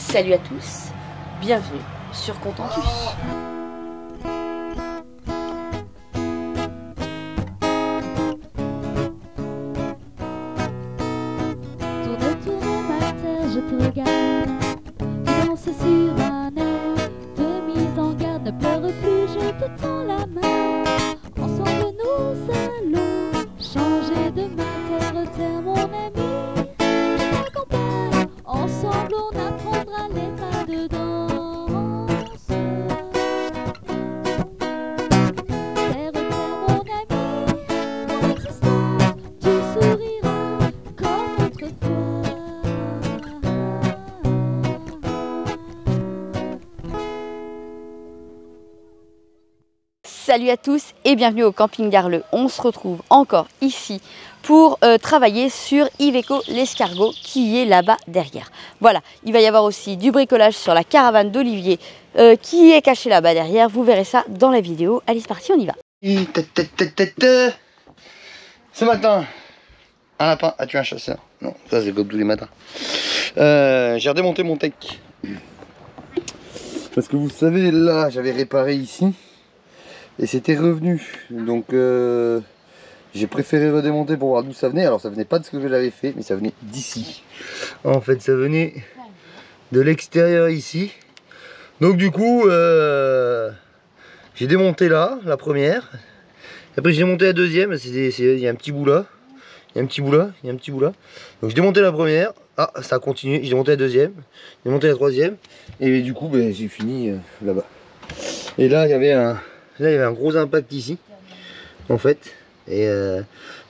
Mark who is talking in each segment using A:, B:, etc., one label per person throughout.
A: Salut à tous, bienvenue sur Contentus.
B: Tourne, tourne ma terre, je te regarde. Tu danses sur un air de mise en garde. Ne pleure plus, je te tends la main. Ensemble nous allons changer de terre, terre mon ami. Je t'accompagne, ensemble on apprendra les pas de danse. Terre, terre mon ami, mon existence, tu souriras comme autrefois.
A: Salut à tous et bienvenue au camping d'Arleux. On se retrouve encore ici pour travailler sur Iveco l'escargot qui est là-bas derrière. Voilà, il va y avoir aussi du bricolage sur la caravane d'Olivier qui est cachée là-bas derrière. Vous verrez ça dans la vidéo. Allez, c'est parti, on y va.
C: Ce matin, un lapin a tué un chasseur. Non, ça c'est comme tous les matins. J'ai redémonté mon tech. Parce que vous savez, là, j'avais réparé ici. Et c'était revenu. Donc, j'ai préféré redémonter pour voir d'où ça venait. Alors, ça venait pas de ce que j'avais fait, mais ça venait d'ici. En fait, ça venait de l'extérieur ici. Donc, du coup, j'ai démonté là, la première. Après, j'ai démonté la deuxième. Il y a un petit bout là. Il y a un petit bout là. Il y a un petit bout là. Donc, j'ai démonté la première. Ah, ça a continué. J'ai démonté la deuxième. J'ai démonté la troisième. Et du coup, ben, j'ai fini là-bas. Et là, il y avait un gros impact ici, en fait. Et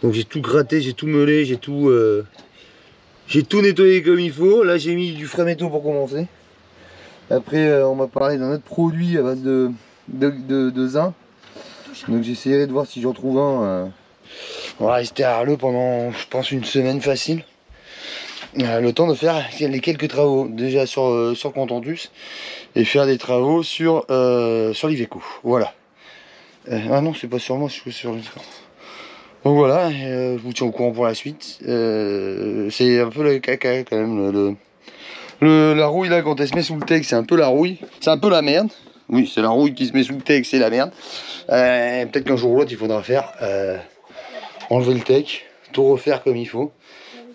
C: donc j'ai tout gratté, j'ai tout meulé, j'ai tout nettoyé comme il faut. Là, j'ai mis du Frametto pour commencer. Après, on m'a parlé d'un autre produit à base de zinc. Donc j'essaierai de voir si j'en trouve un. On va rester à Arleux pendant, je pense, une semaine facile. Le temps de faire les quelques travaux déjà sur Contentus et faire des travaux sur l'Iveco. Voilà. Ah non, c'est pas sur moi, je suis sur le. Donc voilà, je vous tiens au courant pour la suite. C'est un peu le caca quand même. La rouille là, quand elle se met sous le tech, c'est un peu la rouille. C'est un peu la merde. Oui, c'est la rouille qui se met sous le tech, c'est la merde. Peut-être qu'un jour ou l'autre, il faudra faire enlever le tech, tout refaire comme il faut.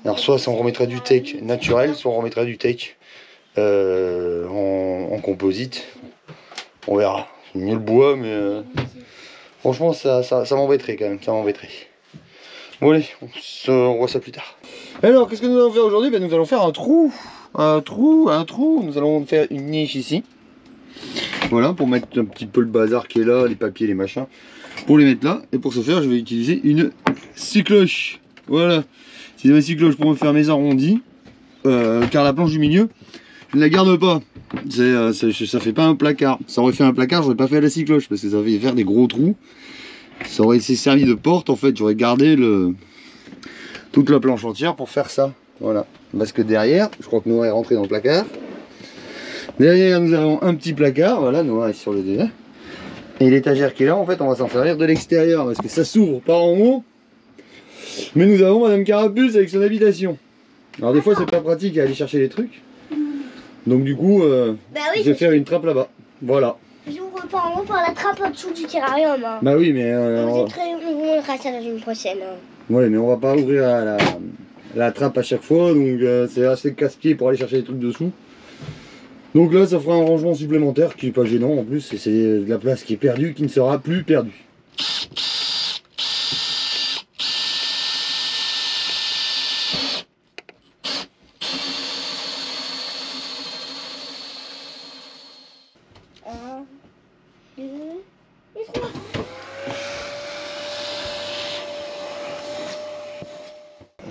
C: Alors soit on remettra du tech naturel, soit on remettra du tech en composite. On verra. C'est mieux le bois, mais franchement ça m'embêterait quand même, ça m'embêterait. Bon allez, on voit ça plus tard. Alors qu'est-ce que nous allons faire aujourd'hui? Ben, nous allons faire un trou. Nous allons faire une niche ici. Voilà, pour mettre un petit peu le bazar qui est là, les papiers, les machins. Pour les mettre là. Et pour ce faire, je vais utiliser une scie-cloche. Voilà. C'est ma scie-cloche pour me faire mes arrondis. Car la planche du milieu, je ne la garde pas. Ça fait pas un placard. Ça aurait fait un placard, j'aurais pas fait la scie-cloche parce que ça fait faire des gros trous. Ça aurait servi de porte en fait. J'aurais gardé toute la planche entière pour faire ça. Voilà. Parce que derrière, je crois que Noah est rentré dans le placard. Derrière, nous avons un petit placard. Voilà, Noah est sur le délai. Et l'étagère qui est là, en fait, on va s'en servir de l'extérieur parce que ça s'ouvre par en haut. Mais nous avons Madame Carapuce avec son habitation. Alors des fois, c'est pas pratique à aller chercher les trucs. Donc du coup,
D: bah oui,
C: je vais faire une trappe là-bas. Voilà.
D: J'ouvre pas en haut par la trappe en dessous du terrarium. Hein.
C: Bah oui, mais
D: On verra ça dans une prochaine. Hein.
C: Ouais, mais on va pas ouvrir la trappe à chaque fois, donc c'est assez casse-pied pour aller chercher les trucs dessous. Donc là, ça fera un rangement supplémentaire qui est pas gênant en plus, et c'est de la place qui est perdue, qui ne sera plus perdue.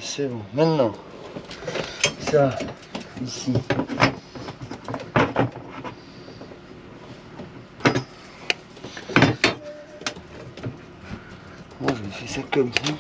C: C'est bon, maintenant, ça, ici. Moi, je vais faire ça comme ça.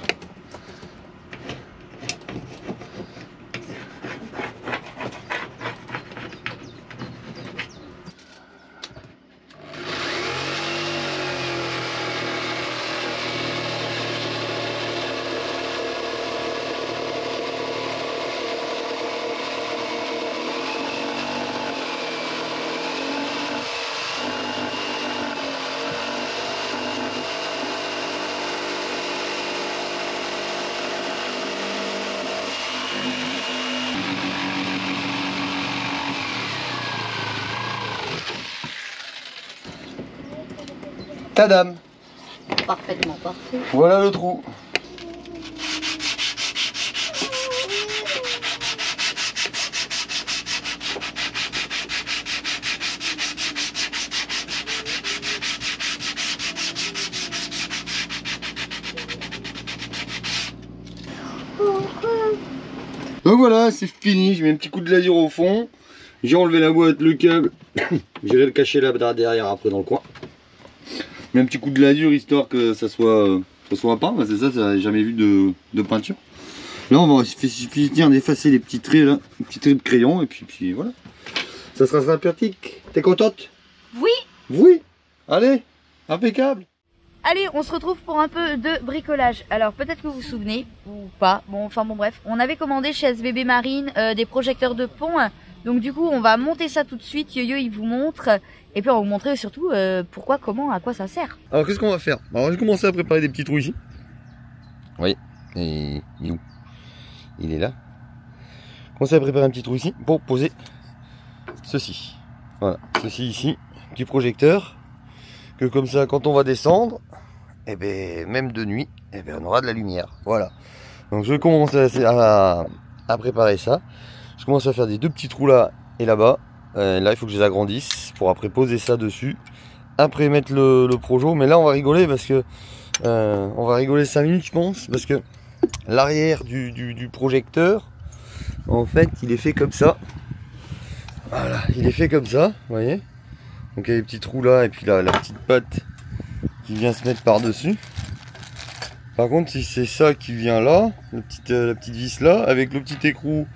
C: Tadam!
A: Parfaitement parfait.
C: Voilà le trou. Donc voilà, c'est fini. Je mets un petit coup de lasure au fond. J'ai enlevé la boîte, le câble. J'irai le cacher là derrière après dans le coin. Je mets un petit coup de lasure histoire que ça soit peint. C'est ça, ça n'a jamais vu de peinture. Là, on va finir d'effacer les petits traits là, les petits traits de crayon et puis voilà. Ça sera sympathique. T'es contente?
A: Oui.
C: Oui. Allez, impeccable.
A: Allez, on se retrouve pour un peu de bricolage. Alors peut-être que vous vous souvenez, ou pas, bon enfin bon bref, on avait commandé chez SBB Marine des projecteurs de pont. Donc du coup on va monter ça tout de suite, Yo-Yo il vous montre. Et puis on va vous montrer surtout pourquoi, comment, à quoi ça sert.
C: Alors qu'est-ce qu'on va faire? Alors, j'ai commencé à préparer des petits trous ici. Oui, et il est où? Il est là. Commencer à préparer un petit trou ici pour poser ceci. Voilà, ceci ici, petit projecteur. Que comme ça quand on va descendre, et ben même de nuit, et ben on aura de la lumière. Voilà. Donc je commence à préparer ça. Je commence à faire des deux petits trous là et là-bas. Là il faut que je les agrandisse pour après poser ça dessus. Après mettre le projo. Mais là on va rigoler parce que on va rigoler 5 minutes je pense. Parce que l'arrière du projecteur, en fait il est fait comme ça. Voilà, il est fait comme ça, vous voyez. Donc il y a les petits trous là et puis là la petite patte qui vient se mettre par dessus. Par contre si c'est ça qui vient là, la petite vis là, avec le petit écrou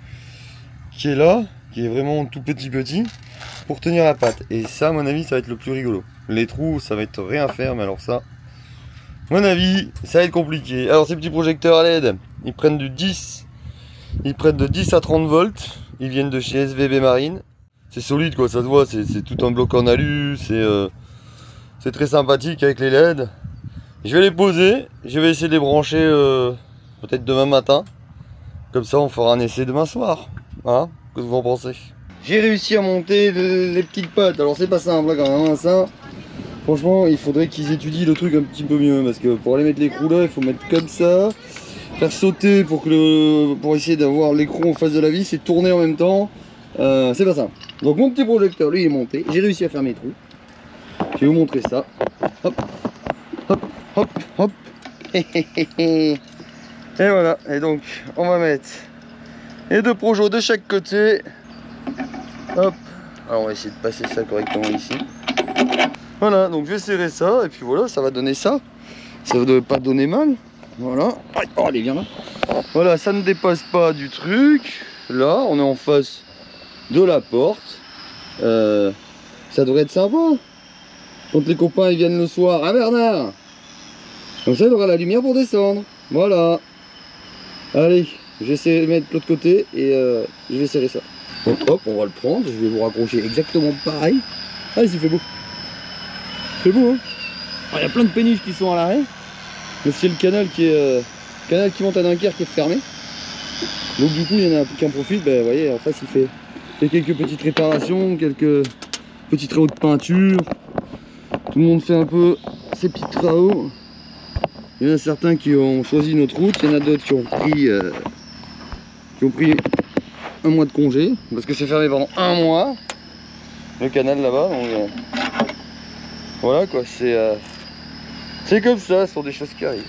C: qui est là, qui est vraiment tout petit pour tenir la patte. Et ça à mon avis ça va être le plus rigolo. Les trous ça va être rien à faire, mais alors ça, à mon avis ça va être compliqué. Alors ces petits projecteurs LED, ils prennent de 10 à 30 volts, ils viennent de chez SBB Marine. C'est solide quoi, ça se voit, c'est tout un bloc en alu, c'est très sympathique avec les LED. Je vais les poser, je vais essayer de les brancher peut-être demain matin. Comme ça on fera un essai demain soir. Voilà, qu'est-ce que vous en pensez? J'ai réussi à monter les petites pattes, alors c'est pas simple là quand même, hein, ça. Franchement il faudrait qu'ils étudient le truc un petit peu mieux, parce que pour aller mettre l'écrou là, il faut mettre comme ça. Faire sauter pour essayer d'avoir l'écrou en face de la vis et tourner en même temps. C'est pas simple. Donc mon petit projecteur lui est monté, j'ai réussi à faire mes trous. Je vais vous montrer ça. Hop, hop, hop, hop. Et voilà, et donc on va mettre les deux projos de chaque côté. Hop, alors on va essayer de passer ça correctement ici. Voilà, donc je vais serrer ça et puis voilà, ça va donner ça. Ça ne devrait pas donner mal. Voilà. Oh, allez, viens là. Voilà, ça ne dépasse pas du truc. Là, on est en face de la porte. Ça devrait être sympa quand les copains ils viennent le soir. Ah Bernard, comme ça il aura la lumière pour descendre. Voilà. Allez, je vais essayer de mettre l'autre côté et je vais serrer ça. Donc hop, on va le prendre. Je vais vous raccrocher exactement pareil. Ah, il fait beau. C'est beau, hein. Il y a plein de péniches qui sont à l'arrêt. Mais c'est le canal qui monte à Dunkerque qui est fermé. Donc du coup il y en a qui en profitent. Ben, vous voyez, en face il fait quelques petites réparations, quelques petits travaux de peinture. Tout le monde fait un peu ses petits travaux. Il y en a certains qui ont choisi notre route, il y en a d'autres qui ont pris un mois de congé, parce que c'est fermé pendant un mois, le canal là-bas. Donc voilà quoi, c'est comme ça, ce sont des choses qui arrivent.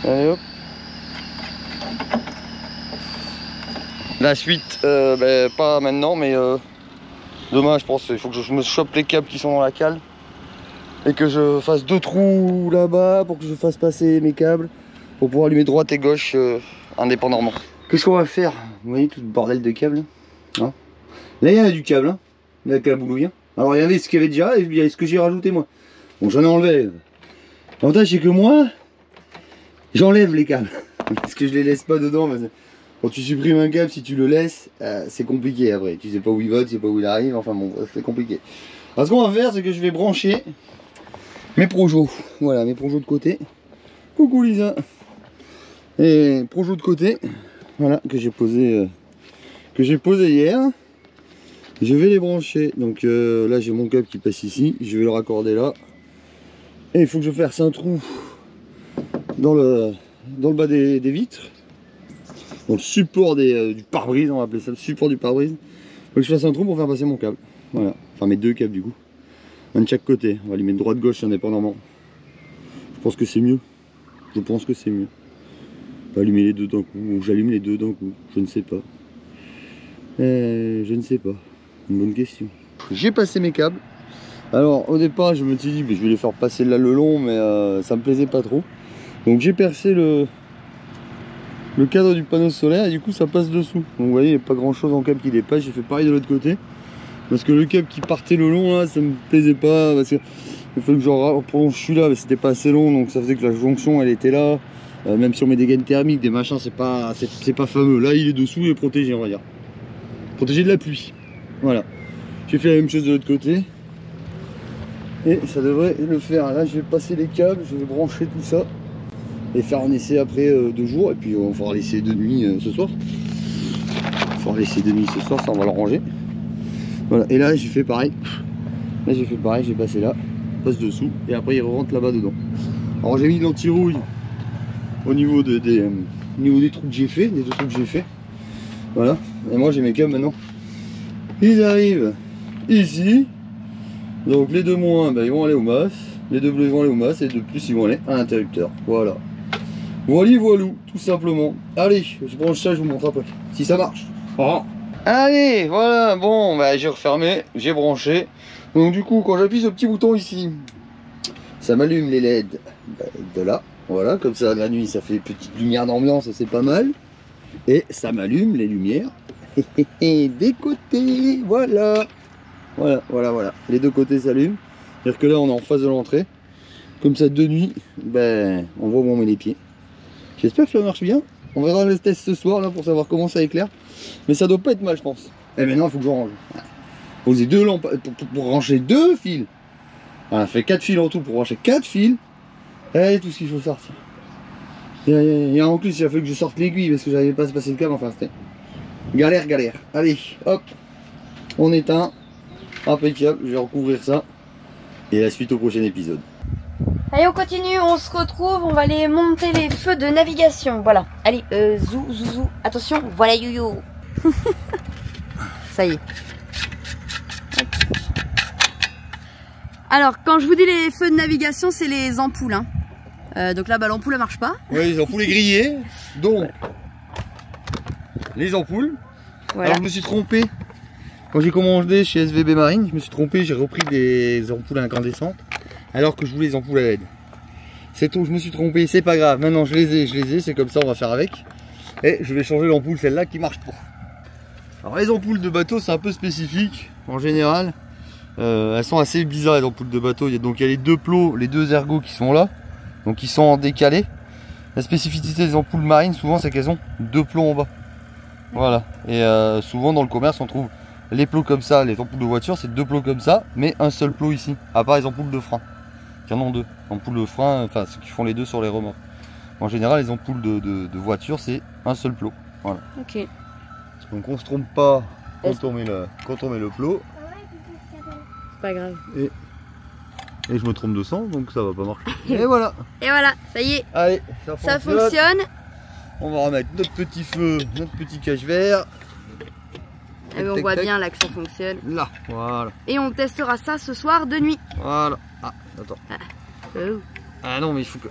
C: Allez hop. La suite, ben, pas maintenant, mais demain je pense il faut que je me chope les câbles qui sont dans la cale. Et que je fasse 2 trous là-bas pour que je fasse passer mes câbles. Pour pouvoir allumer droite et gauche indépendamment. Qu'est-ce qu'on va faire? Vous voyez tout le bordel de câbles hein? Là il y en a du câble, hein. Il y a le câble boulouien. Alors il y avait ce qu'il y avait déjà et il y a ce que j'ai rajouté moi. Bon j'en ai enlevé. L'avantage c'est que moi, j'enlève les câbles. Parce que je les laisse pas dedans. Parce que quand tu supprimes un câble, si tu le laisses, c'est compliqué après. Tu sais pas où il va, tu sais pas où il arrive. Enfin bon, c'est compliqué. Alors ce qu'on va faire, c'est que je vais brancher mes projos. Voilà, mes projos de côté. Coucou Lisa. Et projos de côté. Voilà, que j'ai posé hier. Je vais les brancher. Donc là, j'ai mon câble qui passe ici. Je vais le raccorder là. Et il faut que je fasse un trou dans le bas des vitres. Dans le support du pare-brise, on va appeler ça le support du pare-brise. Il faut que je fasse un trou pour faire passer mon câble. Voilà, enfin mes deux câbles du coup. Un de chaque côté, on va les mettre droite-gauche indépendamment. Je pense que c'est mieux. Je pense que c'est mieux. Pas allumer les deux d'un coup, ou j'allume les deux d'un coup, je ne sais pas. Je ne sais pas. Une bonne question. J'ai passé mes câbles. Alors au départ je me suis dit je vais les faire passer là le long, mais ça me plaisait pas trop. Donc j'ai percé le cadre du panneau solaire et du coup ça passe dessous. Donc vous voyez il n'y a pas grand chose en câble qui dépasse. J'ai fait pareil de l'autre côté. Parce que le câble qui partait le long là ça me plaisait pas. Parce que il fallait que je prolonge celui-là, mais c'était pas assez long, donc ça faisait que la jonction elle était là. Même si on met des gaines thermiques, des machins, c'est pas fameux. Là il est dessous, il est protégé, on va dire. Protégé de la pluie. Voilà. J'ai fait la même chose de l'autre côté. Et ça devrait le faire. Là je vais passer les câbles, je vais brancher tout ça. Et faire un essai après 2 jours. Et puis on fera l'essai de nuit ce soir. On fera l'essai de nuit ce soir, ça on va le ranger. Voilà. Et là j'ai fait pareil. Là j'ai fait pareil, j'ai passé là. Passe dessous. Et après il rentre là-bas dedans. Alors j'ai mis de l'anti-rouille au niveau des trous que j'ai fait. Des 2 trous que j'ai fait. Voilà. Et moi j'ai mes câbles maintenant. Ils arrivent ici. Donc les 2 moins ben, ils vont aller au mas, les 2 bleus ils vont aller au mas et les 2 plus ils vont aller à l'interrupteur. Voilà. Voilou, tout simplement. Allez, je branche ça, je vous montre après. Si ça marche. Oh. Allez, voilà, bon, ben, j'ai refermé, j'ai branché. Donc du coup, quand j'appuie sur le petit bouton ici, ça m'allume les LED de là. Voilà, comme ça la nuit ça fait petite lumière d'ambiance, c'est pas mal. Et ça m'allume les lumières des côtés, voilà. Voilà. Les 2 côtés s'allument. C'est-à-dire que là, on est en face de l'entrée. Comme ça, de nuit, ben, on voit où on met les pieds. J'espère que ça marche bien. On verra le test ce soir là pour savoir comment ça éclaire. Mais ça doit pas être mal, je pense. Et maintenant, il faut que je range. Poser 2 lampes pour brancher 2 fils. On a fait 4 fils en tout pour brancher 4 fils. Et tout ce qu'il faut sortir. Et en plus, il a fallu que je sorte l'aiguille parce que j'arrivais pas à se passer le câble. Enfin, c'était galère. Allez, hop, on éteint. Impeccable, je vais recouvrir ça. Et la suite au prochain épisode.
A: Allez, on continue, on se retrouve, on va aller monter les feux de navigation. Voilà. Allez, zou. Attention, voilà yo-yo. Ça y est. Alors, quand je vous dis les feux de navigation, c'est les ampoules. Hein. Donc là, bah, l'ampoule elle marche pas.
C: Oui, les ampoules grillées. Donc, les ampoules. Voilà. Alors, je me suis trompé. Quand j'ai commandé chez SVB Marine, je me suis trompé, j'ai repris des ampoules incandescentes alors que je voulais les ampoules à LED. C'est tout, je me suis trompé, c'est pas grave. Maintenant je les ai, c'est comme ça, on va faire avec. Et je vais changer l'ampoule, celle-là qui marche pas. Alors les ampoules de bateau, c'est un peu spécifique en général. Elles sont assez bizarres les ampoules de bateau. Donc il y a les 2 plots, les 2 ergots qui sont là, donc ils sont en décalé. La spécificité des ampoules marines, souvent, c'est qu'elles ont 2 plots en bas. Voilà. Et souvent dans le commerce, on trouve les plots comme ça, les ampoules de voiture, c'est 2 plots comme ça, mais un seul plot ici, à part les ampoules de frein. Il y en a 2. Ampoules de frein, enfin ceux qui font les 2 sur les remorques. En général, les ampoules de voiture, c'est un seul plot. Voilà. Ok. Donc on se trompe pas quand on met le plot.
A: C'est pas grave.
C: Et je me trompe de sens, donc ça va pas marcher. Et voilà.
A: Et voilà, ça y est.
C: Allez,
A: ça fonctionne.
C: On va remettre notre petit feu, notre petit cache vert.
A: Ah on voit bien là que ça fonctionne.
C: Là, voilà.
A: Et on testera ça ce soir de nuit.
C: Voilà. Ah, attends. Ah non, mais il faut que...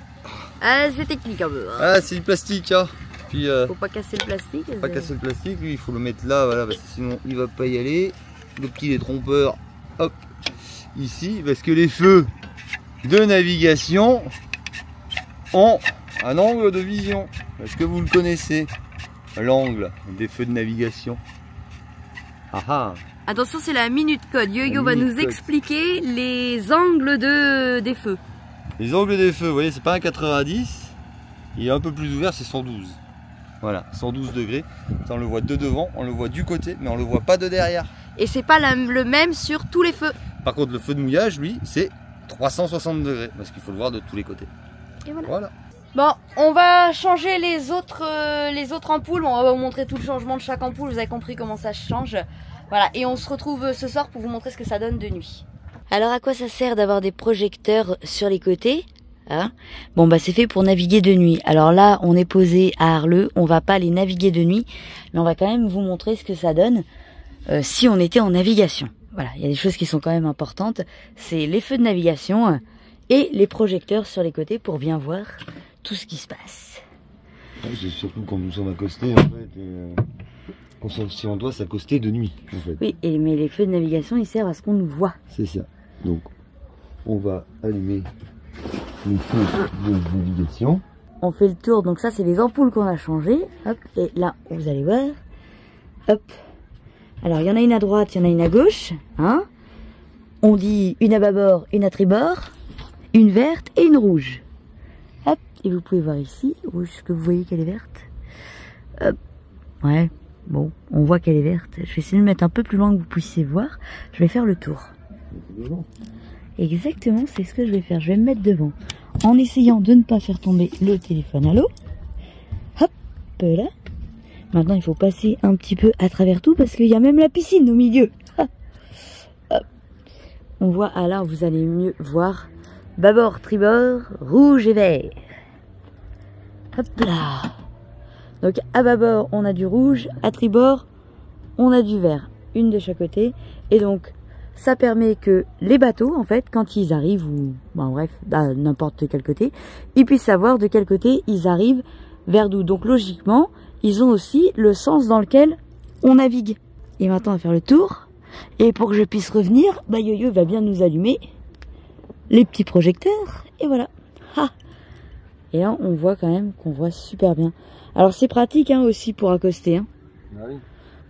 A: Ah, c'est technique un peu. Hein.
C: Ah, c'est du plastique, hein. Puis,
A: faut pas casser le plastique.
C: Faut pas casser le plastique, lui, il faut le mettre là, voilà, parce que sinon il va pas y aller. Le petit détrompeur, hop, ici, parce que les feux de navigation ont un angle de vision. Est-ce que vous le connaissez? L'angle des feux de navigation. Ah ah.
A: Attention, c'est la minute code. Yo-Yo va nous expliquer les angles des feux.
C: Les angles des feux, vous voyez, c'est pas un 90. Il est un peu plus ouvert, c'est 112. Voilà, 112 degrés. Ça, on le voit de devant, on le voit du côté, mais on le voit pas de derrière.
A: Et c'est pas le même sur tous les feux.
C: Par contre, le feu de mouillage, lui, c'est 360 degrés, parce qu'il faut le voir de tous les côtés.
A: Et voilà. Bon, on va changer les autres ampoules. On va vous montrer tout le changement de chaque ampoule. Vous avez compris comment ça change. Voilà, et on se retrouve ce soir pour vous montrer ce que ça donne de nuit. Alors à quoi ça sert d'avoir des projecteurs sur les côtés, hein? Bon bah c'est fait pour naviguer de nuit. Alors là on est posé à Arleux, on va pas aller naviguer de nuit, mais on va quand même vous montrer ce que ça donne si on était en navigation. Voilà, il y a des choses qui sont quand même importantes, c'est les feux de navigation et les projecteurs sur les côtés pour bien voir tout ce qui se passe.
C: Ouais, c'est surtout quand nous sommes accostés en fait, si on doit s'accoster de nuit en fait.
A: Oui, mais les feux de navigation ils servent à ce qu'on nous voit.
C: C'est ça. Donc on va allumer les feux de navigation.
A: On fait le tour, donc ça c'est les ampoules qu'on a changées. Hop, et là vous allez voir. Hop. Alors il y en a une à droite, il y en a une à gauche. Hein, on dit une à bâbord, une à tribord, une verte et une rouge. Hop, et vous pouvez voir ici, rouge, que vous voyez qu'elle est verte. Hop, ouais, bon, on voit qu'elle est verte. Je vais essayer de mettre un peu plus loin que vous puissiez voir. Je vais faire le tour. Exactement, c'est ce que je vais faire. Je vais me mettre devant, en essayant de ne pas faire tomber le téléphone à l'eau. Hop, là. Maintenant, il faut passer un petit peu à travers tout parce qu'il y a même la piscine au milieu. Hop. On voit, ah là, vous allez mieux voir. Bâbord, tribord, rouge et vert. Hop là. Donc à bâbord, on a du rouge, à tribord, on a du vert. Une de chaque côté. Et donc, ça permet que les bateaux, en fait, quand ils arrivent, ou bon, bref, à n'importe quel côté, ils puissent savoir de quel côté ils arrivent, vers d'où. Donc logiquement, ils ont aussi le sens dans lequel on navigue. Et maintenant, on va faire le tour. Et pour que je puisse revenir, bah, Yo-Yo va bien nous allumer les petits projecteurs. Et voilà. Ha. Et là, on voit quand même qu'on voit super bien. Alors, c'est pratique hein, aussi pour accoster. Hein.
C: Ah oui.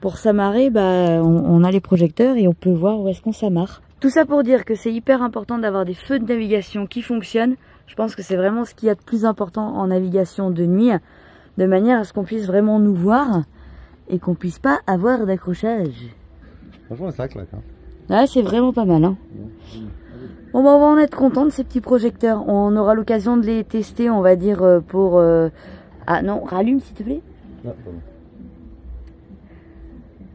A: Pour s'amarrer, bah, on a les projecteurs et on peut voir où est-ce qu'on s'amarre. Tout ça pour dire que c'est hyper important d'avoir des feux de navigation qui fonctionnent. Je pense que c'est vraiment ce qu'il y a de plus important en navigation de nuit, de manière à ce qu'on puisse vraiment nous voir et qu'on puisse pas avoir d'accrochage.
C: Franchement, ça claque. Hein.
A: Ouais, c'est vraiment pas mal. Hein. Bon, bah, on va en être content de ces petits projecteurs. On aura l'occasion de les tester, on va dire, pour... Ah non, rallume s'il te plaît.
C: Ah, pardon.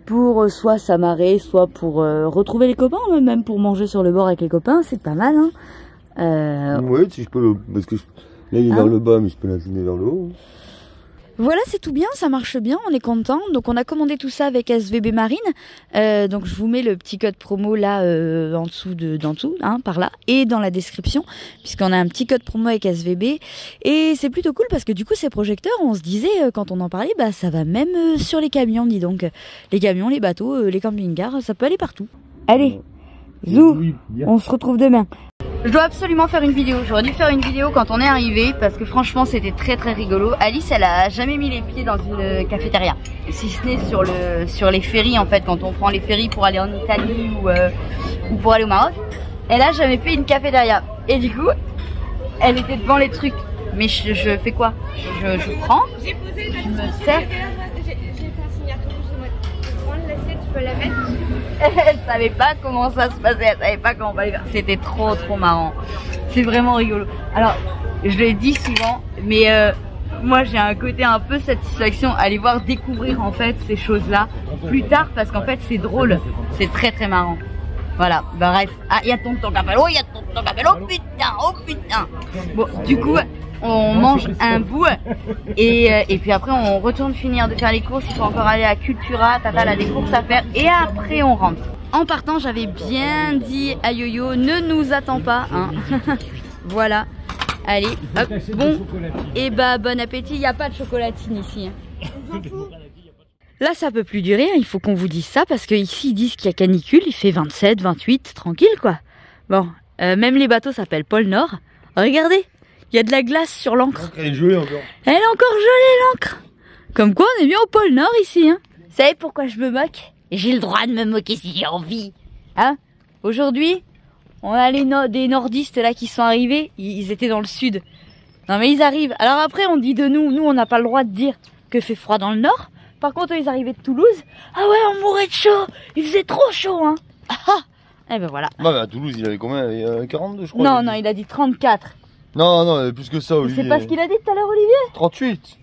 A: Pour soit s'amarrer, soit pour retrouver les copains, même pour manger sur le bord avec les copains, c'est pas mal. Hein.
C: Ouais, si je peux le... Parce que là, il est vers le bas, mais je peux l'incliner vers le haut.
A: Voilà, c'est tout bien, ça marche bien, on est content. Donc on a commandé tout ça avec SVB Marine. Donc je vous mets le petit code promo là en dessous, hein, par là, et dans la description, puisqu'on a un petit code promo avec SVB. Et c'est plutôt cool parce que du coup ces projecteurs, on se disait quand on en parlait, bah ça va même sur les camions, dis donc. Les camions, les bateaux, les camping-cars, ça peut aller partout. Allez, zou, on se retrouve demain. Je dois absolument faire une vidéo. J'aurais dû faire une vidéo quand on est arrivé parce que franchement c'était très très rigolo. Alice elle a jamais mis les pieds dans une cafétéria, si ce n'est sur les ferries en fait, quand on prend les ferries pour aller en Italie ou pour aller au Maroc. Elle a jamais fait une cafétéria et du coup elle était devant les trucs. Mais je fais quoi? Je prends, je me sers.
D: J'ai fait un signe à tout le monde. Je prends l'assiette, tu peux la mettre.
A: Elle savait pas comment ça se passait, elle savait pas comment on allait faire. C'était trop marrant. C'est vraiment rigolo. Alors, je le dis souvent, mais moi j'ai un côté un peu satisfaction à aller voir découvrir en fait ces choses-là plus tard parce qu'en fait c'est drôle, c'est très marrant. Voilà, bah, bref. Ah, il y a tonton Capello, il y a tonton Capello, oh putain. Bon, du coup, on mange un bout et puis après on retourne finir de faire les courses. Il faut encore aller à Cultura, Tata a des courses à faire et après on rentre. En partant, j'avais bien dit à Yo-Yo, ne nous attends pas, hein. Voilà, allez, hop, bon, et bah bon appétit. Il n'y a pas de chocolatine ici, hein. Là ça peut plus durer, hein. Il faut qu'on vous dise ça parce que ici ils disent qu'il y a canicule, il fait 27, 28, tranquille quoi. Bon, même les bateaux s'appellent pôle Nord. Regardez, il y a de la glace sur l'encre.
C: Elle est gelée encore.
A: Elle est encore gelée l'encre. Comme quoi on est bien au pôle Nord ici, hein. Vous savez pourquoi je me moque? J'ai le droit de me moquer si j'ai envie. Hein? Aujourd'hui, on a des nordistes là qui sont arrivés, ils étaient dans le sud. Non mais ils arrivent. Alors après on dit de nous on n'a pas le droit de dire que fait froid dans le nord. Par contre ils arrivaient de Toulouse. Ah ouais, on mourait de chaud. Il faisait trop chaud, hein. Ah, et ben voilà.
C: Ouais, mais à Toulouse il avait combien? Il avait 42 je crois.
A: Non, il a dit 34.
C: Non, plus que ça Olivier.
A: C'est pas ce qu'il a dit tout à l'heure Olivier?
C: 38.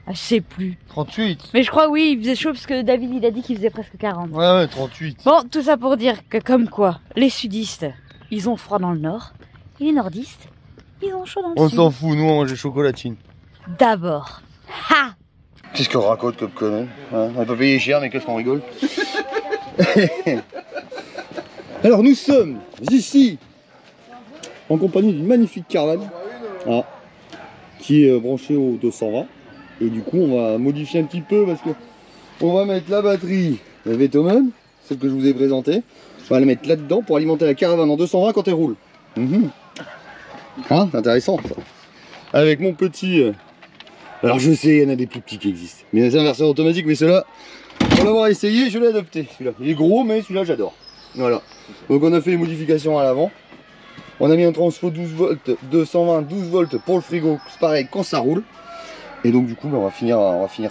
A: Ah, je sais plus.
C: 38.
A: Mais je crois oui, il faisait chaud parce que David il a dit qu'il faisait presque 40.
C: Ouais, 38.
A: Bon, tout ça pour dire que comme quoi, les sudistes, ils ont froid dans le nord. Et les nordistes, ils ont chaud dans le
C: On
A: sud.
C: s'en fout, nous on mange des chocolatines.
A: D'abord. Ha!
C: Qu'est-ce qu'on raconte comme connerie, hein? On n'a pas payé cher, mais qu'est-ce qu'on rigole. Alors nous sommes ici en compagnie d'une magnifique caravane qui est branchée au 220. Et du coup on va modifier un petit peu parce que on va mettre la batterie de Vetoman, celle que je vous ai présentée. On va la mettre là-dedans pour alimenter la caravane en 220 quand elle roule. Hein, c'est intéressant ça. Avec mon petit... Alors je sais, il y en a des plus petits qui existent. Mais c'est un inverseur automatique, mais ceux-là, pour l'avoir essayé, je l'ai adopté. Celui-là, il est gros, mais celui-là j'adore. Voilà. Donc on a fait les modifications à l'avant. On a mis un transfo 12 volts, 220, 12 volts pour le frigo. C'est pareil quand ça roule. Et donc du coup, on va finir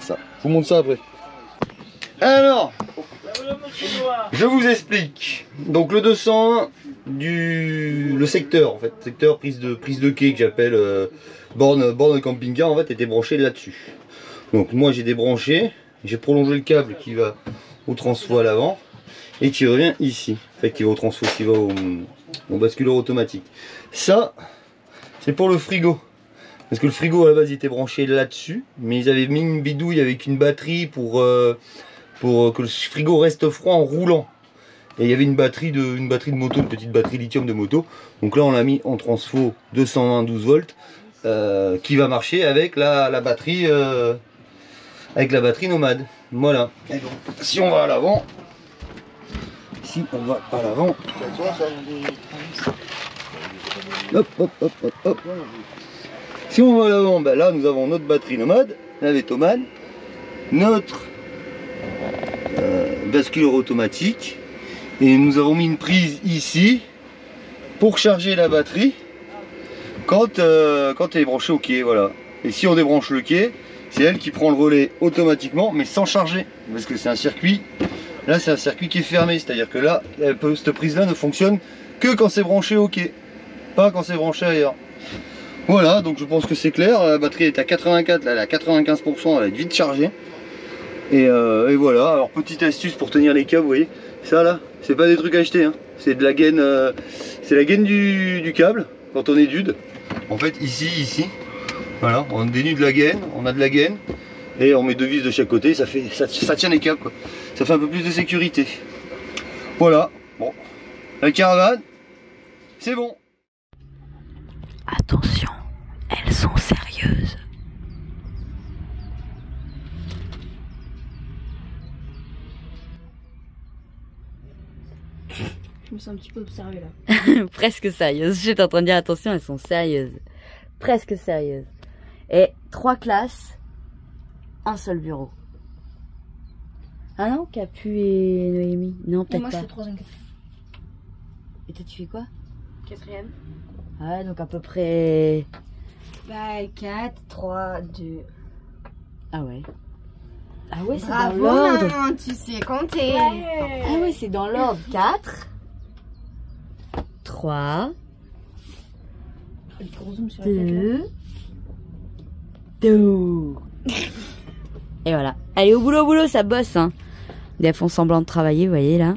C: ça. Je vous montre ça après. Alors, je vous explique. Donc le 201 le secteur en fait, secteur prise de quai que j'appelle borne camping-car en fait était branché là-dessus. Donc moi j'ai débranché, j'ai prolongé le câble qui va au transfo à l'avant et qui revient ici. En fait qui va au transfo, qui va au basculeur automatique. Ça c'est pour le frigo. Parce que le frigo à la base il était branché là-dessus, mais ils avaient mis une bidouille avec une batterie pour que le frigo reste froid en roulant. Et il y avait une batterie de moto, une petite batterie lithium de moto. Donc là on l'a mis en transfo 220 12 volts qui va marcher avec la batterie nomade. Voilà. Et donc si on va à l'avant, hop hop hop hop hop. Si on va à l'avant, ben là nous avons notre batterie nomade, la Vetoman, notre basculeur automatique. Et nous avons mis une prise ici pour charger la batterie quand elle est branchée au quai, voilà. Et si on débranche le quai, c'est elle qui prend le relais automatiquement, mais sans charger. Parce que c'est un circuit, là c'est un circuit qui est fermé, c'est-à-dire que là, cette prise-là ne fonctionne que quand c'est branché au quai, pas quand c'est branché ailleurs. Voilà, donc je pense que c'est clair, la batterie est à 84, là elle est à 95%, elle va être vite chargée. Et voilà, alors petite astuce pour tenir les câbles, vous voyez, ça là, c'est pas des trucs à acheter, hein. C'est de la gaine, c'est la gaine du câble quand on est dude. En fait ici, voilà, on dénude la gaine, on a de la gaine et on met deux vis de chaque côté, ça tient les câbles quoi. Ça fait un peu plus de sécurité. Voilà, bon, la caravane, c'est bon.
A: Attention, elles sont sérieuses.
D: Je me sens un petit peu observée là.
A: Presque sérieuses. J'étais en train de dire attention, elles sont sérieuses. Presque sérieuses. Et 3 classes, un seul bureau. Ah non, Capu et Noémie. Non, peut-être
D: Moi
A: pas.
D: je fais 3e, 4e.
A: Et toi tu fais quoi?
D: 4e.
A: Ouais, donc à peu près...
D: Bah 4, 3, 2.
A: Ah ouais. Ah ouais, c'est dans
D: Bravo,
A: l'ordre.
D: maman, tu sais compter.
A: Ah ouais, c'est dans l'ordre. 4, 3,
D: Le gros zoom sur la tête, là.
A: 2. Et voilà. Allez, au boulot, ça bosse, hein. Elles font semblant de travailler, vous voyez, là.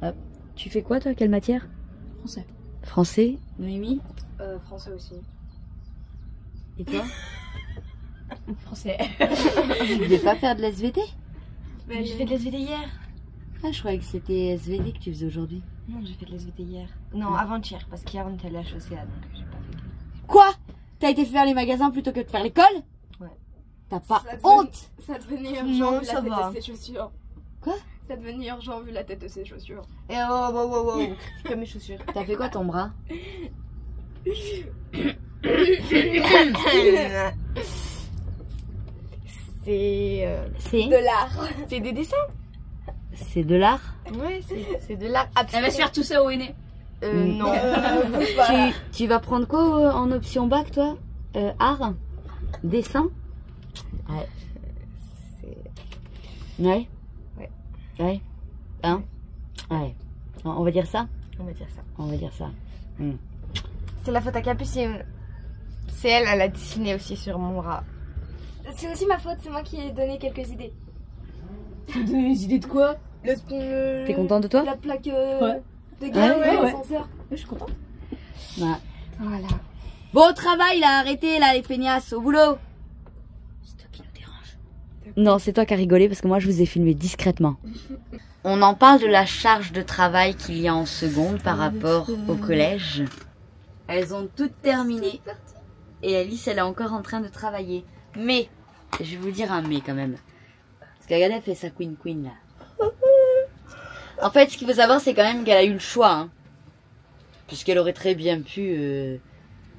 A: Hop. Tu fais quoi, toi? Quelle matière?
D: Français.
A: Français? Noémie?
D: Français aussi.
A: Et toi?
D: Français.
A: Tu voulais pas faire de l'SVT?
D: Bah, j'ai fait de l'SVT hier.
A: Ah, je croyais que c'était SVT que tu faisais aujourd'hui.
D: Non, j'ai fait de l'SVT hier. Non, avant-hier, parce qu'hier on était allé à HECA, donc j'ai pas fait.
A: Quoi? T'as été faire les magasins plutôt que de faire l'école?
D: Ouais.
A: T'as pas
D: Ça
A: honte?
D: Ça devenait urgent
A: Non,
D: vu
A: ça
D: la tête
A: va.
D: de ses chaussures.
A: Quoi?
D: Ça devenait urgent vu la tête de ses chaussures.
A: Eh oh, wow.
D: Comme mes chaussures.
A: T'as fait quoi ton bras?
D: C'est
A: C'est
D: de l'art. C'est des dessins.
A: C'est de l'art?
D: Ouais, c'est de l'art.
E: Elle va se faire tout ça au aîné.
D: Non.
A: Tu vas prendre quoi en option bac, toi? Art? Dessin? Ouais. Ouais? Ouais. Hein? Ouais. On va dire ça?
D: On va dire ça.
A: On va dire ça.
D: C'est la faute à Capucine. C'est elle, elle a dessiné aussi sur mon bras. C'est aussi ma faute, c'est moi qui ai donné quelques idées.
E: Tu donnes les idées de quoi?
A: T'es content de toi?
D: La plaque.
E: Ouais.
D: De gars,
A: Ouais, ouais.
D: l'ascenseur. Je suis contente.
A: Ouais.
D: Voilà.
A: Bon, au travail, là, arrêtez, là, les feignasses, au boulot. C'est toi qui nous dérange. Non, c'est toi qui as rigolé parce que moi, je vous ai filmé discrètement. On en parle de la charge de travail qu'il y a en seconde par rapport au collège. Elles ont toutes terminé. Et Alice, elle est encore en train de travailler. Mais, je vais vous dire un mais quand même. Parce que regardez, elle fait sa queen là. En fait, ce qu'il faut savoir, c'est quand même qu'elle a eu le choix. Hein. Puisqu'elle aurait très bien pu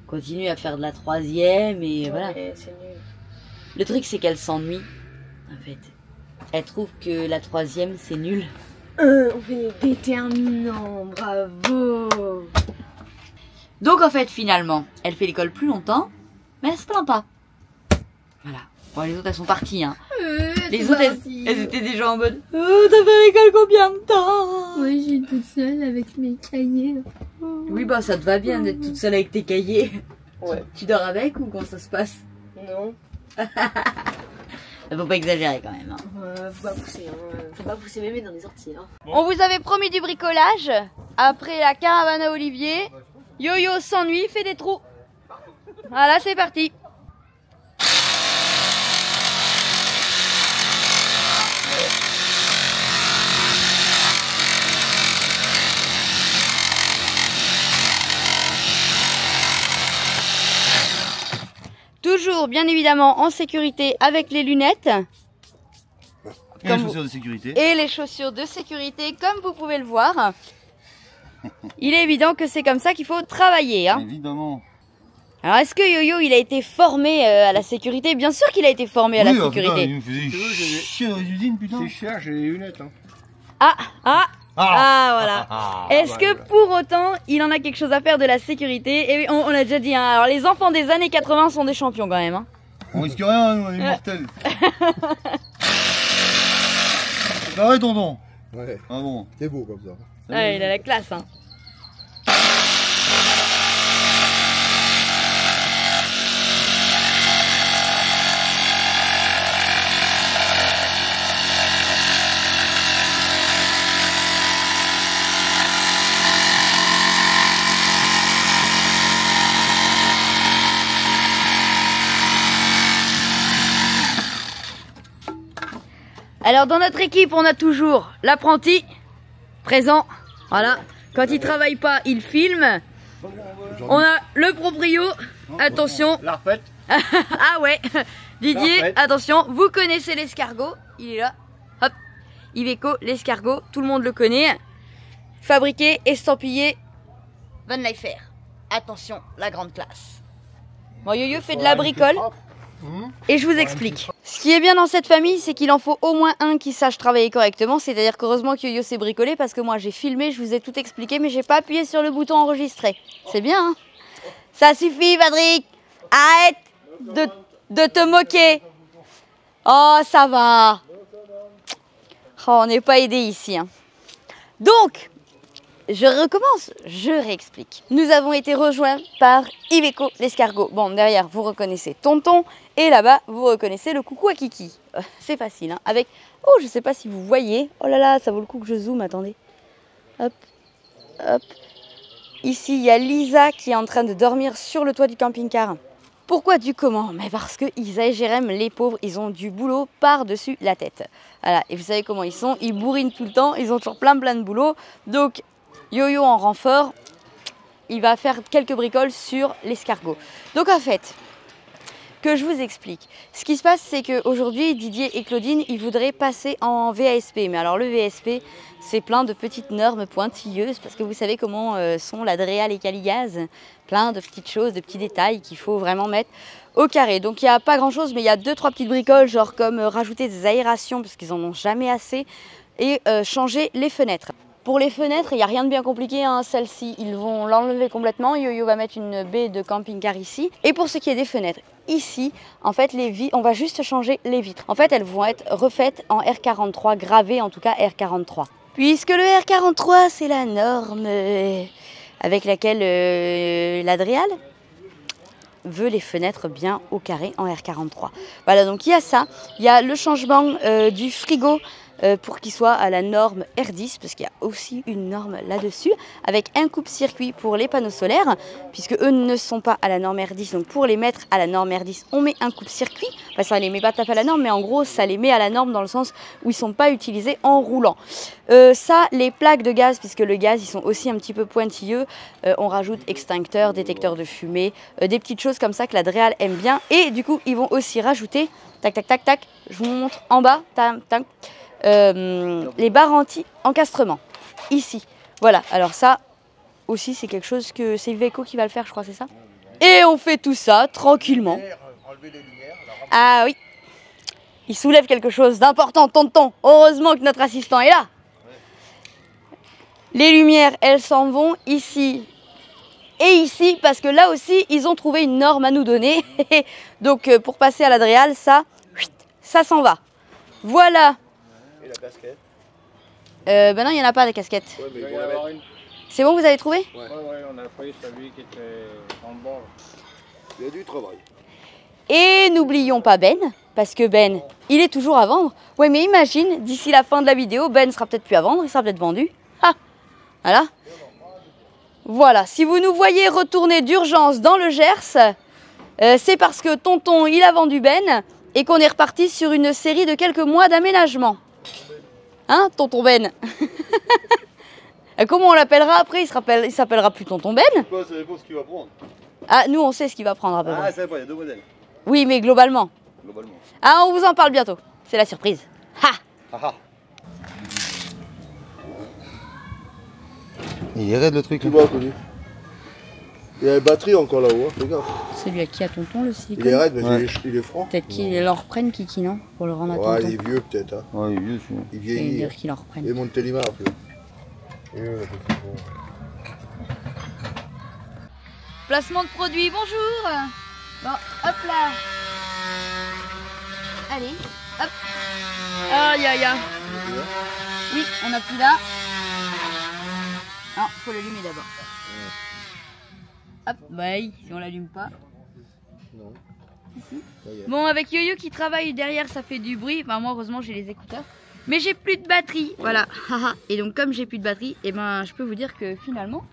A: continuer à faire de la troisième et voilà.
D: C'est nul.
A: Le truc, c'est qu'elle s'ennuie, en fait. Elle trouve que la troisième, c'est nul.
D: On fait déterminant, bravo.
A: Donc, en fait, finalement, elle fait l'école plus longtemps, mais elle se plaint pas. Voilà. Bon, les autres, elles sont parties, hein. Les autres, elles étaient déjà en mode oh, t'as fait l'école combien de temps?
D: Oui, je suis toute seule avec mes cahiers.
A: Oui, bah, ça te va bien d'être toute seule avec tes cahiers.
D: Ouais.
A: Tu dors avec ou comment ça se passe?
D: Non.
A: Faut pas exagérer quand même. Hein.
D: Faut pas pousser, hein. Faut pas pousser mémé dans les orties, hein.
A: On vous avait promis du bricolage. Après la caravane à Olivier, Yo-Yo s'ennuie, fait des trous. Voilà, c'est parti. Toujours, bien évidemment, en sécurité avec les lunettes.
C: Et les chaussures de sécurité.
A: Et les chaussures de sécurité, comme vous pouvez le voir. Il est évident que c'est comme ça qu'il faut travailler. Hein.
C: Évidemment.
A: Alors, est-ce que Yo-Yo, il a été formé à la sécurité? Bien sûr qu'il a été formé à la sécurité.
C: Putain, il me faisait chier dans les usines, putain.
E: C'est cher, j'ai les lunettes. Hein.
A: Voilà. Est-ce que pour autant, il en a quelque chose à faire de la sécurité? Et on l'a déjà dit, hein. Alors les enfants des années 80 sont des champions quand même. Hein.
C: On risque rien, nous, on est mortels. C'est pareil, tonton.
E: Ouais,
C: Ah bon.
E: c'est beau comme ça.
A: Ouais, il a la classe. Hein. Alors dans notre équipe, on a toujours l'apprenti présent. Voilà. Quand il travaille pas, il filme. On a le proprio. Attention.
E: La refaite.
A: Ah ouais. Didier,
E: Parfait.
A: attention. Vous connaissez l'escargot. Il est là. Hop. Iveco, l'escargot. Tout le monde le connaît. Fabriqué, estampillé. Van Leifer. Attention, la grande classe. Bon, Yo-Yo fait de la bricole. Et je vous explique. Ce qui est bien dans cette famille, c'est qu'il en faut au moins un qui sache travailler correctement. C'est-à-dire qu'heureusement que Yo-Yo s'est bricolé parce que moi j'ai filmé, je vous ai tout expliqué, mais j'ai pas appuyé sur le bouton enregistrer. C'est bien, hein? Ça suffit, Patrick. Arrête de te moquer. Oh, ça va. Oh, on n'est pas aidé ici. Hein. Donc, je recommence, je réexplique. Nous avons été rejoints par Iveco l'escargot. Bon, derrière, vous reconnaissez Tonton. Et là-bas, vous reconnaissez le coucou à Kiki. C'est facile, hein. Avec... Oh, je sais pas si vous voyez. Oh là là, ça vaut le coup que je zoome, attendez. Hop, hop. Ici, il y a Lisa qui est en train de dormir sur le toit du camping-car. Pourquoi du comment? Mais parce que Isa et Jérém, les pauvres, ils ont du boulot par-dessus la tête. Voilà, et vous savez comment ils sont. Ils bourrinent tout le temps, ils ont toujours plein de boulot. Donc, Yo-Yo en renfort, il va faire quelques bricoles sur l'escargot. Donc en fait, que je vous explique. Ce qui se passe, c'est qu'aujourd'hui, Didier et Claudine, ils voudraient passer en VASP. Mais alors le VASP, c'est plein de petites normes pointilleuses, parce que vous savez comment sont l'Adréal et Caligaz. Plein de petites choses, de petits détails qu'il faut vraiment mettre au carré. Donc il n'y a pas grand-chose, mais il y a 2-3 petites bricoles, genre comme rajouter des aérations, parce qu'ils en ont jamais assez, et changer les fenêtres. Pour les fenêtres, il n'y a rien de bien compliqué, hein. Celle-ci, ils vont l'enlever complètement. Yo-Yo va mettre une baie de camping-car ici. Et pour ce qui est des fenêtres, ici, en fait, on va juste changer les vitres. En fait, elles vont être refaites en R43, gravées en tout cas R43. Puisque le R43, c'est la norme avec laquelle l'Adréal veut les fenêtres bien au carré en R43. Voilà, donc il y a ça. Il y a le changement du frigo pour qu'ils soient à la norme R10, parce qu'il y a aussi une norme là-dessus, avec un coupe-circuit pour les panneaux solaires, puisque eux ne sont pas à la norme R10, donc pour les mettre à la norme R10, on met un coupe-circuit. Enfin, ça les met pas tout à fait à la norme, mais en gros, ça les met à la norme dans le sens où ils ne sont pas utilisés en roulant. Ça, les plaques de gaz, puisque le gaz, ils sont aussi un petit peu pointilleux, on rajoute extincteur, détecteur de fumée, des petites choses comme ça que la Dreal aime bien. Et du coup, ils vont aussi rajouter, tac, tac, tac, tac, je vous montre en bas, tac, tac, les barres anti-encastrement, ici. Voilà, alors ça aussi, c'est quelque chose que c'est Iveco qui va le faire, je crois, c'est ça? Et on fait tout ça tranquillement. Ah oui, il soulève quelque chose d'important, tonton. Heureusement que notre assistant est là. Les lumières, elles s'en vont ici et ici, parce que là aussi, ils ont trouvé une norme à nous donner. Donc, pour passer à la Dreal, ça s'en va. Voilà.
C: Et la casquette?
A: Ben non, il n'y en a pas de casquette.
C: Ouais, mais
E: Il va y avoir une.
A: C'est bon, vous avez trouvé?
E: Ouais, on a pris celui qui était dans le bord.
C: Il y a du travail.
A: Et n'oublions pas Ben, parce que Ben, il est toujours à vendre. Ouais, mais imagine, d'ici la fin de la vidéo, Ben sera peut-être plus à vendre, il sera peut-être vendu. Ah, voilà. Voilà, si vous nous voyez retourner d'urgence dans le Gers, c'est parce que tonton, il a vendu Ben et qu'on est reparti sur une série de quelques mois d'aménagement. Hein, tonton Ben? Comment on l'appellera après? Il s'appellera plus tonton Ben?
C: Quoi, ça dépend ce qu'il va prendre.
A: Ah, nous, on sait ce qu'il va prendre à peu près.
C: Ah, c'est vrai, il y a deux modèles.
A: Oui, mais globalement.
C: Globalement.
A: Ah, on vous en parle bientôt. C'est la surprise. Ha!
C: Haha. Il est raide le truc.
F: Tu vois, connu. Il y a la batterie encore là-haut, hein, fais gaffe.
A: Celui à qui a tonton, le silicone?
F: Il est raide, mais
C: Ouais.
F: il est franc.
A: Peut-être qu'il en reprenne Kiki, non? Pour le rendre à
F: Ouais,
A: tonton.
F: il est vieux peut-être. Hein.
C: Ouais, il est vieux celui-là.
F: Il
A: Et
F: vieillit.
A: dire qu'il en reprenne.
F: Et Montélimar, plus. Le petit con.
A: Placement de produit, bonjour. Bon, hop là. Allez, hop. Aïe, aïe, aïe. Oui, on appuie là. Non, faut l'allumer d'abord. Hop, bye, si on l'allume pas.
F: Non.
A: Bon, avec Yo-Yo qui travaille derrière, ça fait du bruit. Enfin, moi, heureusement, j'ai les écouteurs. Mais j'ai plus de batterie, voilà. Et donc, comme j'ai plus de batterie, et ben, je peux vous dire que finalement,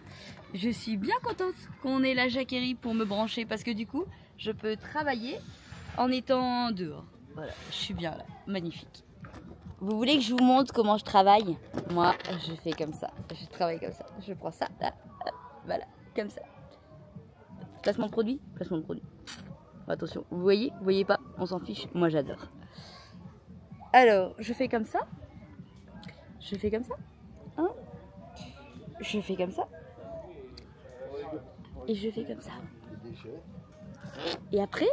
A: je suis bien contente qu'on ait la Jacquerie pour me brancher. Parce que du coup, je peux travailler en étant dehors. Voilà, je suis bien là, magnifique. Vous voulez que je vous montre comment je travaille? Moi, je fais comme ça. Je travaille comme ça. Je prends ça, là, voilà, comme ça. Placement de produit, placement de produit. Attention, vous voyez pas, on s'en fiche, moi j'adore. Alors, je fais comme ça. Je fais comme ça. Hein, je fais comme ça. Et je fais comme ça. Et après,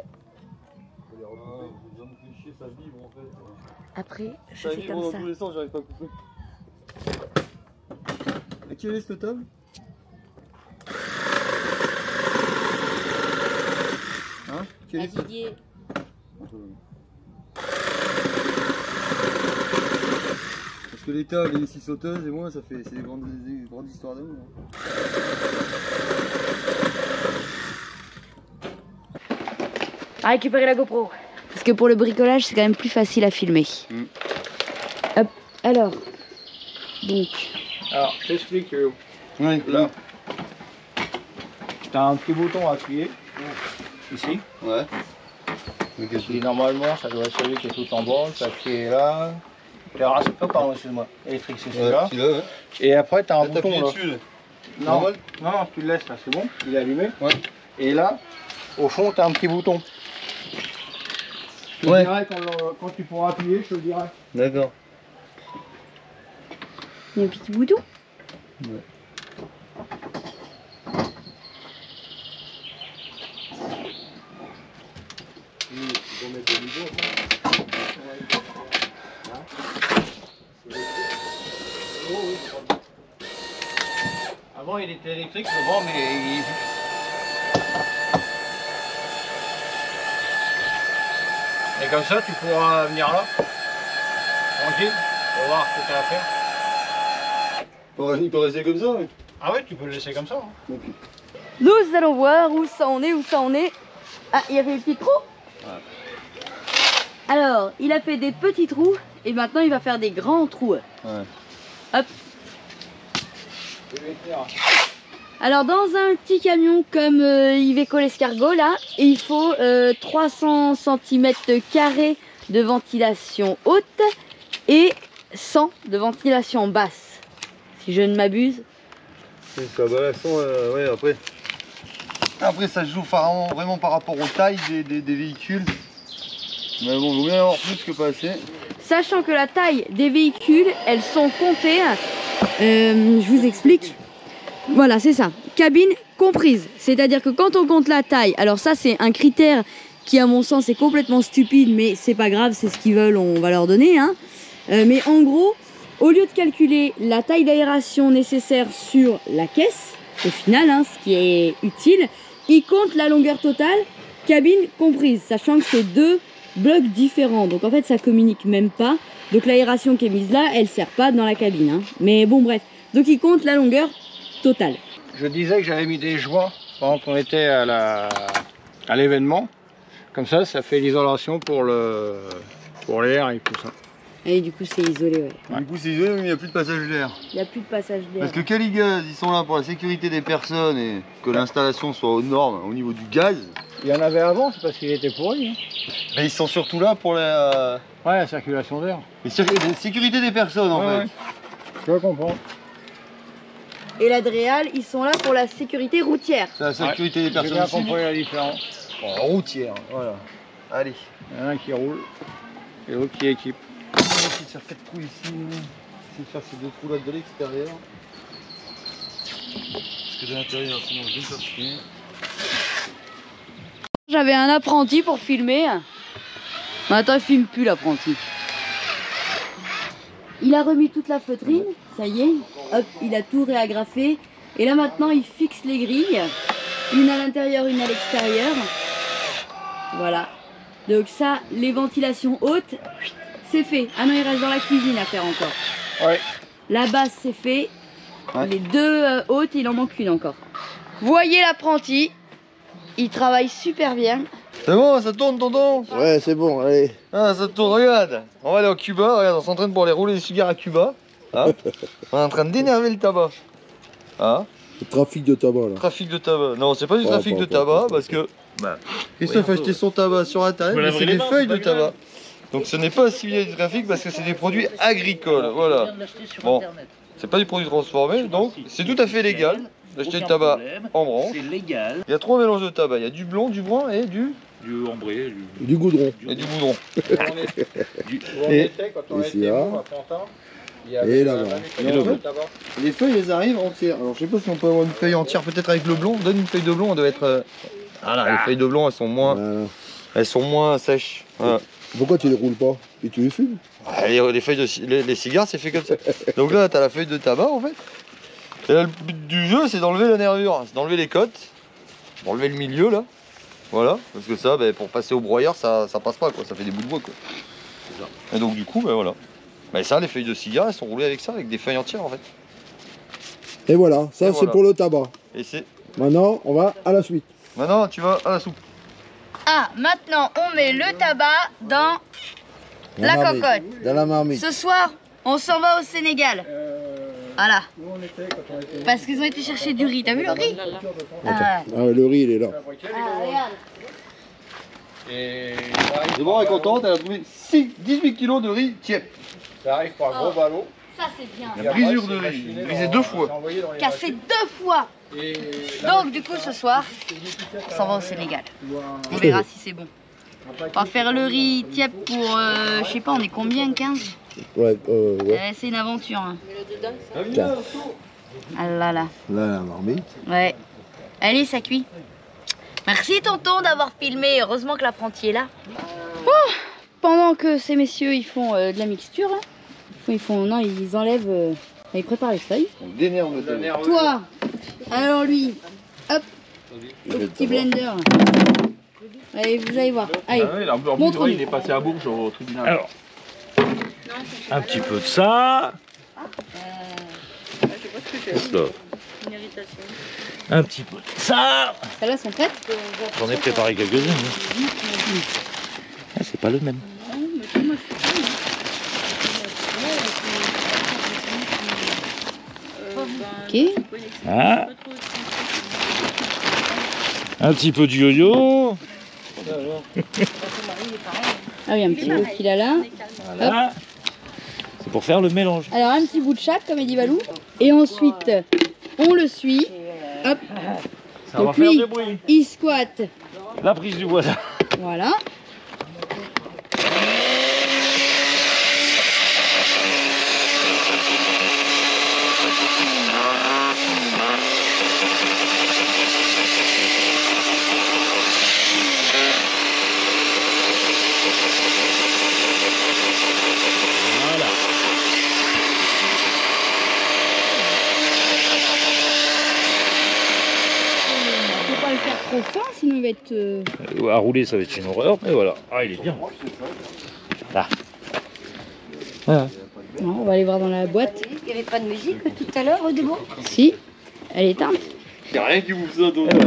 A: je fais comme ça.
C: Dans tous les sens, j'arrive pas à couper. À quel est ce table? Hein? Quel est ce...
A: Didier.
C: Parce que les tables et les six sauteuses et moi, ça fait c'est des grandes histoires d'amour.
A: À récupérer la GoPro. Parce que pour le bricolage, c'est quand même plus facile à filmer. Hop, alors. Donc.
E: Alors, je t'explique.
C: Oui,
E: Là, t'as un petit bouton à appuyer. Ici.
C: Ouais.
E: Et normalement, ça doit être celui qui est tout en bas. Tu appuies là. Pardon, excuse-moi. Électrique, c'est celui-là.
C: Celui-là, ouais.
E: Et après, t'as un
C: Là,
E: bouton
C: t'appuies
E: là.
C: dessus, là.
E: Non,
C: Normal.
E: non, tu le laisses là, c'est bon. Il est allumé.
C: Ouais.
E: Et là, au fond, t'as un petit bouton. Je te
C: Ouais.
E: dirai quand tu pourras appuyer, je te le dirai.
C: D'accord.
A: Il y a un petit bouton.
C: Ouais.
E: Avant, il était électrique, devant, mais il... Et comme ça, tu pourras venir là, tranquille, pour voir ce que tu as à faire.
C: Il peut rester comme ça, oui.
E: Ah ouais, tu peux le laisser comme ça. Hein.
A: Nous allons voir où ça en est, Ah, il y avait des petits trous. Alors, il a fait des petits trous et maintenant il va faire des grands trous.
C: Ouais.
A: Hop. Alors dans un petit camion comme Iveco l'escargot là, il faut 300 cm² de ventilation haute et 100 de ventilation basse, si je ne m'abuse.
C: C'est ça, bah là, ouais, après ça se joue vraiment par rapport aux tailles des véhicules. Mais bon, il vaut mieux en avoir plus que pas assez.
A: Sachant que la taille des véhicules, elles sont comptées, je vous explique. Voilà, c'est ça, cabine comprise. C'est-à-dire que quand on compte la taille, alors ça c'est un critère qui à mon sens est complètement stupide, mais c'est pas grave, c'est ce qu'ils veulent, on va leur donner. Hein. Mais en gros, au lieu de calculer la taille d'aération nécessaire sur la caisse, au final, hein, ce qui est utile, ils comptent la longueur totale, cabine comprise, sachant que c'est deux blocs différents. Donc en fait, ça communique même pas. Donc l'aération qui est mise là, elle sert pas dans la cabine. Hein. Mais bon, bref. Donc ils comptent la longueur totale.
E: Je disais que j'avais mis des joints pendant qu'on était à l'événement. Comme ça fait l'isolation pour l'air et tout ça.
A: Et du coup, c'est isolé, ouais.
C: Du coup, c'est isolé, mais il n'y a plus de passage d'air.
A: Il n'y a plus de passage d'air.
C: Parce que Caligaz, ils sont là pour la sécurité des personnes et que l'installation soit aux normes au niveau du gaz.
E: Il y en avait avant, c'est parce qu'il était pourri. Hein.
C: Mais ils sont surtout là pour la
E: circulation d'air.
C: La sécurité des personnes, en fait.
E: Ouais. Je comprends.
A: Et l'Adréal, ils sont là pour la sécurité routière.
C: C'est la sécurité des personnes.
E: J'ai bien compris la différence.
C: Bon, routière, voilà. Allez.
E: Il y en a un qui roule et l'autre qui équipe.
C: On va essayer de faire 4 trous ici. On va essayer de faire ces 2 trous là de l'extérieur. Parce que de l'intérieur, sinon je vais sortir.
A: J'avais un apprenti pour filmer. Maintenant, il filme plus l'apprenti. Il a remis toute la feutrine, ça y est. Hop, il a tout réagrafé. Et là maintenant, il fixe les grilles. Une à l'intérieur, une à l'extérieur. Voilà. Donc ça, les ventilations hautes, c'est fait. Ah non, il reste dans la cuisine à faire encore.
E: Ouais.
A: La basse, c'est fait.
C: Ouais.
A: Les deux hautes, il en manque une encore. Voyez l'apprenti. Il travaille super bien.
C: C'est bon, ça tourne, tonton?
F: Ouais, c'est bon, allez.
C: Ah, ça tourne, regarde. On va aller au Cuba, regarde, on s'entraîne pour aller rouler des cigares à Cuba. Hein. On est en train d'énerver le tabac. Hein.
F: Le trafic de tabac, là.
C: Trafic de tabac. Non, c'est pas du trafic de tabac parce que Christophe a acheté son tabac sur internet, mais c'est des feuilles de tabac. Donc ce n'est pas assimilé du trafic parce que c'est des produits agricoles. Voilà. Bon, c'est pas du produit transformé, donc c'est tout à fait légal d'acheter du tabac en branche.
G: C'est légal.
C: Il y a 3 mélanges de tabac. Il y a du blond, du brun et du
G: ambré,
F: Du goudron.
C: et du goudron.
E: Et quand on
F: ici,
E: était
F: là.
E: nous, à Pantin, il y
F: Et
E: avait
F: là-bas.
C: Et en fait, les feuilles, elles arrivent entières. Alors, je sais pas si on peut avoir une feuille entière, peut-être avec le blond. On donne une feuille de blond, elle doit être. Voilà, les feuilles de blond,
F: Voilà.
C: elles sont moins sèches. Voilà.
F: Pourquoi tu les roules pas? Et tu les fumes?
C: Les feuilles les cigares, c'est fait comme ça. Donc là, t'as la feuille de tabac, en fait. Et là, le but du jeu, c'est d'enlever la nervure, c'est d'enlever les côtes, d'enlever le milieu, là. Voilà, parce que ça, pour passer au broyeur, ça passe pas, quoi. Ça fait des bouts de bois, quoi. Et donc, du coup, voilà. Mais ça, les feuilles de cigare, elles sont roulées avec ça, avec des feuilles entières, en fait.
F: Et voilà, ça
C: Et
F: c'est
C: voilà.
F: pour le tabac.
C: Et c'est.
F: Maintenant, on va à la suite.
C: Maintenant, tu vas à la soupe.
A: Ah, maintenant, on met le tabac dans la
F: marmite.
A: cocotte.
F: Dans la marmite.
A: Ce soir, on s'en va au Sénégal. Voilà.
E: Nous, on était, quand on était
A: Parce qu'ils ont été chercher du riz. T'as vu le riz? Ah,
F: Ah, le riz, il est là.
A: regarde.
E: Et
C: C'est bon, elle est contente, elle a trouvé 18 kilos de riz tiep.
E: ça arrive par gros ballot.
A: Ça, c'est bien.
C: La brisure de riz, brisé 2 fois.
A: Cassé 2 fois. Donc, du coup, ce soir, on s'en va au Sénégal. On verra si c'est bon. On va faire le riz tiep pour, je sais pas, on est combien? 15?
F: Ouais, ouais.
A: C'est une aventure. Hein.
F: Tiens.
A: Ah là là.
F: Là, la marmite.
A: Ouais. Allez, ça cuit. Merci tonton d'avoir filmé. Heureusement que l'apprenti est là. Oh, pendant que ces messieurs ils font de la mixture, hein. Non, ils enlèvent, ils préparent les feuilles.
C: On dénerve le tabac.
A: Toi, alors lui, hop, le petit blender. Allez, vous allez voir. Allez, montre-nous.
G: Il est passé à Bourges au tribunal. Alors, un petit peu de ça. Hop là. Un petit peu de ça.
A: Celles-là sont prêtes?
G: J'en ai préparé quelques-unes. Ah, c'est pas le même.
A: Ok.
G: Hein. Un petit peu de yo-yo.
A: Ah oui, un petit peu qu'il a là.
G: Voilà. C'est pour faire le mélange.
A: Alors un petit bout de chaque, comme il dit Valou. Et ensuite, on le suit. Hop.
G: Ça va
A: Donc
G: faire
A: lui,
G: du bruit.
A: il squatte.
G: La prise du voisin.
A: Voilà. Faut pas le faire trop fin, sinon il va être...
G: À rouler, ça va être une horreur, mais voilà. Ah, il est bien. Là. Voilà.
A: Non, on va aller voir dans la boîte.
H: Il n'y avait pas de musique tout à l'heure, Debo?
A: Si, elle est éteinte.
F: Y'a rien qui vous faisait d'autre.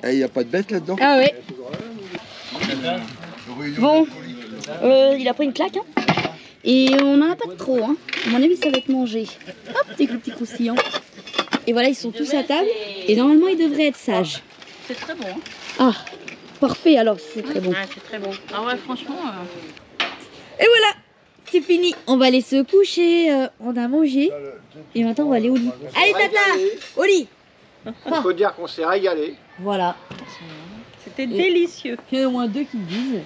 F: Eh, y a pas de bête là-dedans?
A: Ah ouais. Bon, il a pris une claque, hein. Et on n'en a pas de trop, hein. À mon avis, ça va être mangé. Hop, c'est le petit croustillant. Et voilà, ils sont tous à table. Et normalement, ils devraient être sages.
H: C'est très bon. Hein.
A: Ah, parfait, alors c'est très bon.
H: Ouais, c'est très bon. Ah ouais, franchement.
A: Et voilà, c'est fini. On va aller se coucher. On a mangé. Et maintenant, on va aller au lit. Allez, Tata, au lit.
E: On peut dire qu'on s'est régalé.
A: Voilà.
H: C'était délicieux.
A: Il y en a au moins 2 qui le disent.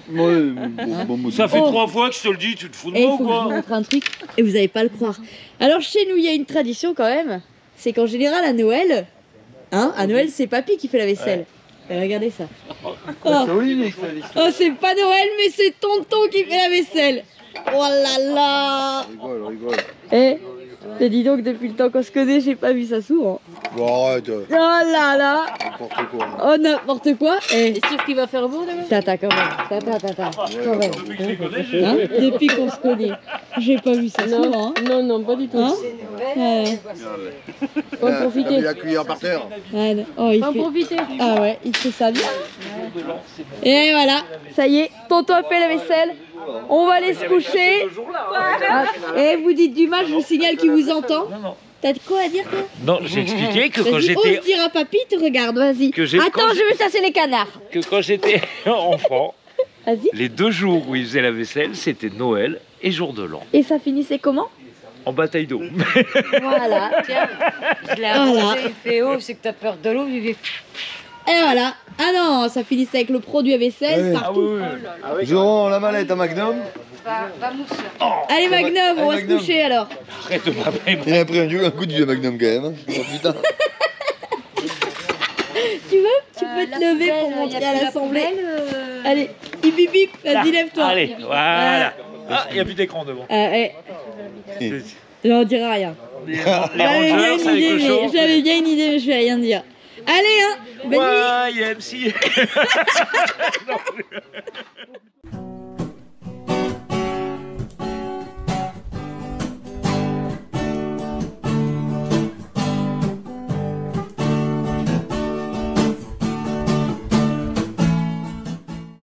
G: Ça fait
A: Oh.
G: 3 fois que je te le dis, tu te fous de
A: Et il
G: moi
A: faut
G: ou
A: que je vous
G: quoi?
A: montre un truc. Et vous n'allez pas le croire. Alors, chez nous, il y a une tradition quand même. C'est qu'en général, à Noël, hein, à Noël, c'est papy qui fait la vaisselle. Et regardez ça. Oh, oh c'est pas Noël, mais c'est tonton qui fait la vaisselle. Oh là là.
F: Rigole.
A: Eh, te dis donc, depuis le temps qu'on se connaît, j'ai pas vu ça souvent.
F: Bon, arrête.
A: Oh là là.
F: N'importe quoi.
A: Oh, n'importe quoi. Eh,
H: C'est sûr qu'il va faire beau demain?
A: Tata, quand même. Tata, quand même. Hein, depuis qu'on se connaît, j'ai pas vu ça souvent. Hein.
H: Non, pas du tout.
A: Hein
H: Faut en profiter.
F: T'as mis la cuillère par terre.
A: Ah, non. Oh, il
H: Faut en
A: fait...
H: profiter.
A: Ah ouais, il fait ça bien. Et voilà, ça y est, tonton a fait la vaisselle. On va aller se coucher. Ah, et vous dites du mal, je vous signale qu'il vous entend.
G: Non, non.
A: T'as de quoi à dire, toi?
G: Non, j'ai expliqué que quand
A: Vas-y,
G: j'étais
A: ose dire à papy, te regarde, vas-y.
G: Que j'ai-
A: Attends,
G: quand
A: je vais chasser les canards.
G: enfant,
A: Vas-y.
G: les 2 jours où il faisait la vaisselle, c'était Noël et jour de l'an.
A: Et ça finissait comment?
G: En bataille d'eau.
A: Voilà.
H: Tiens, je l'ai
A: Voilà.
H: arrosé, il fait haut, c'est que t'as peur de l'eau, il fait...
A: Et voilà. Ah non, ça finissait avec le produit à vaisselle
C: Ouais.
A: partout.
C: Je rends la mallette à Magnum.
H: Va mousse.
A: Allez, Magnum, on va se
C: Magnum.
A: coucher alors.
G: Arrête de m'appeler.
C: Il a pris un coup de vieux Magnum quand même. Hein. Oh, putain.
A: Tu peux te lever pour montrer à l'assemblée. Allez, bip bip bip, vas-y, lève-toi.
G: Allez, voilà. Ah, il n'y a plus d'écran devant.
A: On dira rien.
G: Les
A: J'avais bien
G: rangers,
A: une
G: ça avec
A: idée,
G: le chaud.
A: mais j'avais bien une idée, mais je vais rien dire. Allez, hein, bonne nuit.
G: Ouais, il y a MC.